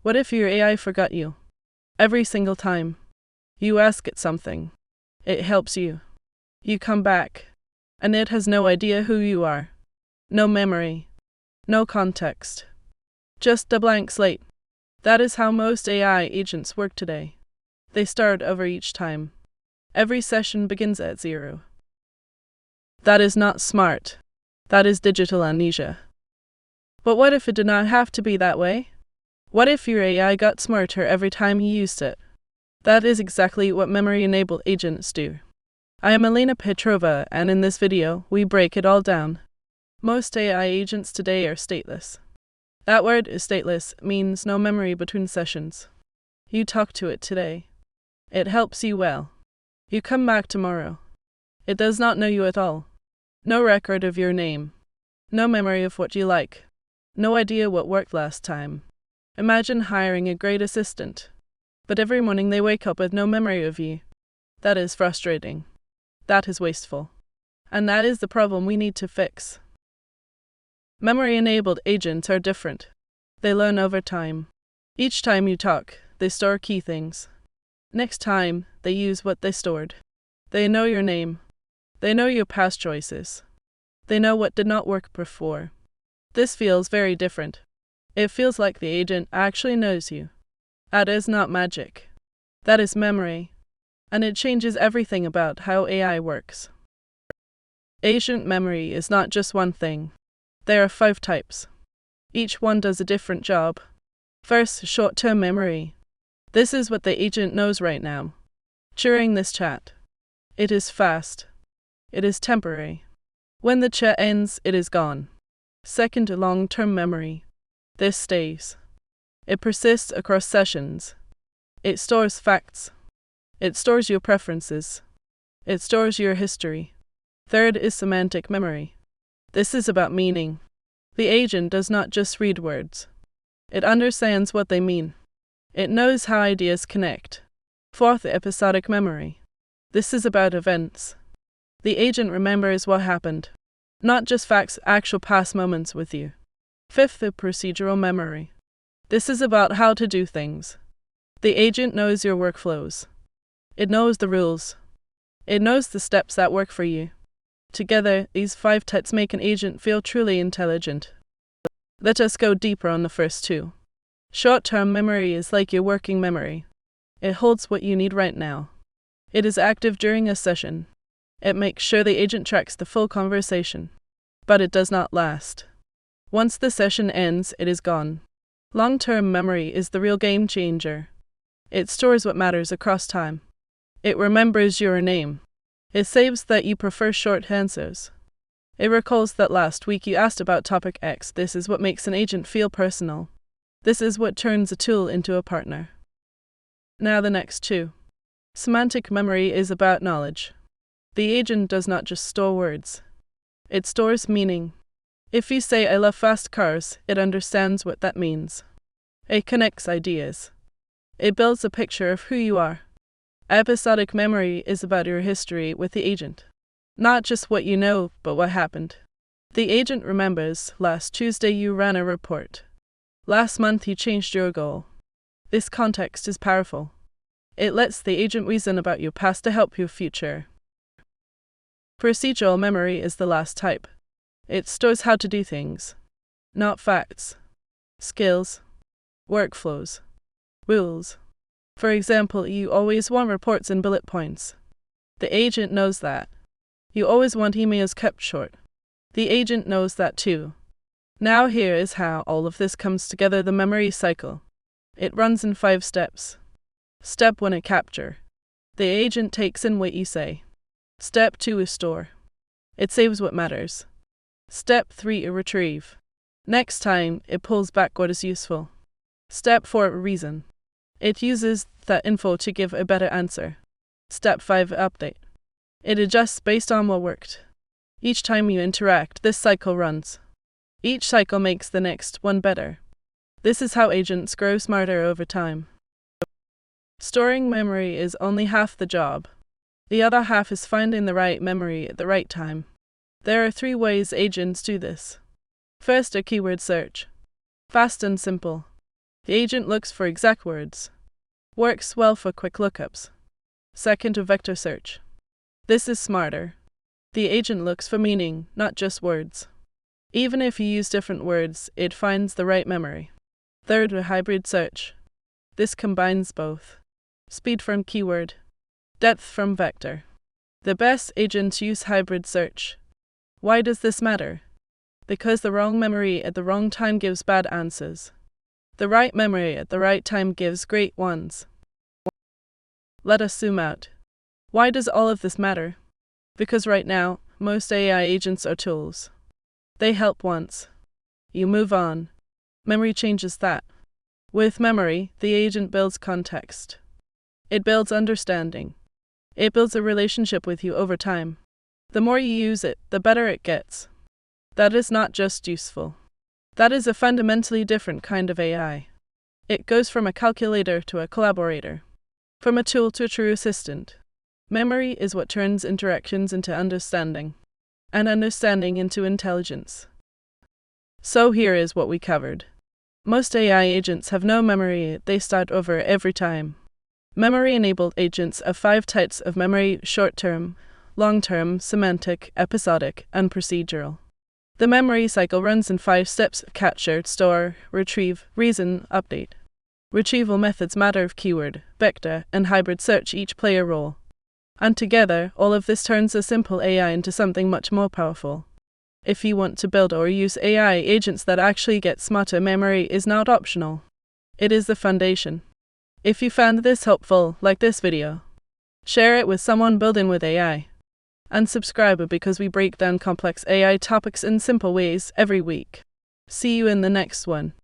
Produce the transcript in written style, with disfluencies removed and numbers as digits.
What if your AI forgot you? Every single time you ask it something, it helps you. You come back, and it has no idea who you are. No memory. No context. Just a blank slate. That is how most AI agents work today. They start over each time. Every session begins at 0. That is not smart. That is digital amnesia. But what if it did not have to be that way? What if your AI got smarter every time you used it? That is exactly what memory-enabled agents do. I am Elena Petrova, and in this video, we break it all down. Most AI agents today are stateless. That word is stateless means no memory between sessions. You talk to it today. It helps you well. You come back tomorrow. It does not know you at all. No record of your name. No memory of what you like. No idea what worked last time. Imagine hiring a great assistant, but every morning they wake up with no memory of you. That is frustrating. That is wasteful. And that is the problem we need to fix. Memory-enabled agents are different. They learn over time. Each time you talk, they store key things. Next time, they use what they stored. They know your name. They know your past choices. They know what did not work before. This feels very different. It feels like the agent actually knows you. That is not magic. That is memory. And it changes everything about how AI works. Agent memory is not just one thing. There are 5 types. Each one does a different job. First, short-term memory. This is what the agent knows right now. During this chat. It is fast. It is temporary. When the chat ends, it is gone. Second, long-term memory. This stays. It persists across sessions. It stores facts. It stores your preferences. It stores your history. Third is semantic memory. This is about meaning. The agent does not just read words. It understands what they mean. It knows how ideas connect. Fourth, episodic memory. This is about events. The agent remembers what happened, not just facts, actual past moments with you. Fifth, the procedural memory. This is about how to do things. The agent knows your workflows. It knows the rules. It knows the steps that work for you. Together, these 5 types make an agent feel truly intelligent. Let us go deeper on the first 2. Short-term memory is like your working memory. It holds what you need right now. It is active during a session. It makes sure the agent tracks the full conversation. But it does not last. Once the session ends, it is gone. Long-term memory is the real game changer. It stores what matters across time. It remembers your name. It saves that you prefer short answers. It recalls that last week you asked about topic X. This is what makes an agent feel personal. This is what turns a tool into a partner. Now the next 2. Semantic memory is about knowledge. The agent does not just store words. It stores meaning. If you say, "I love fast cars," it understands what that means. It connects ideas. It builds a picture of who you are. Episodic memory is about your history with the agent. Not just what you know, but what happened. The agent remembers, last Tuesday you ran a report. Last month you changed your goal. This context is powerful. It lets the agent reason about your past to help your future. Procedural memory is the last type. It stores how to do things, not facts, skills, workflows, rules. For example, you always want reports in bullet points. The agent knows that. You always want emails kept short. The agent knows that too. Now here is how all of this comes together: the memory cycle. It runs in 5 steps. Step 1 is capture. The agent takes in what you say. Step 2 is store. It saves what matters. Step 3 is retrieve. Next time, it pulls back what is useful. Step 4 is reason. It uses that info to give a better answer. Step 5 update. It adjusts based on what worked. Each time you interact, this cycle runs. Each cycle makes the next one better. This is how agents grow smarter over time. Storing memory is only half the job. The other half is finding the right memory at the right time. There are 3 ways agents do this. First, a keyword search. Fast and simple. The agent looks for exact words. Works well for quick lookups. Second, a vector search. This is smarter. The agent looks for meaning, not just words. Even if you use different words, it finds the right memory. Third, a hybrid search. This combines both. Speed from keyword. Depth from vector. The best agents use hybrid search. Why does this matter? Because the wrong memory at the wrong time gives bad answers. The right memory at the right time gives great ones. Let us zoom out. Why does all of this matter? Because right now, most AI agents are tools. They help once. You move on. Memory changes that. With memory, the agent builds context. It builds understanding. It builds a relationship with you over time. The more you use it, the better it gets. That is not just useful. That is a fundamentally different kind of AI. It goes from a calculator to a collaborator. From a tool to a true assistant. Memory is what turns interactions into understanding. And understanding into intelligence. So here is what we covered. Most AI agents have no memory, they start over every time. Memory-enabled agents have 5 types of memory: short-term, long-term, semantic, episodic, and procedural. The memory cycle runs in 5 steps: capture, store, retrieve, reason, update. Retrieval methods matter of keyword, vector, and hybrid search each play a role. And together, all of this turns a simple AI into something much more powerful. If you want to build or use AI agents that actually get smarter, memory is not optional. It is the foundation. If you found this helpful, like this video. Share it with someone building with AI. And subscribe because we break down complex AI topics in simple ways every week. See you in the next one.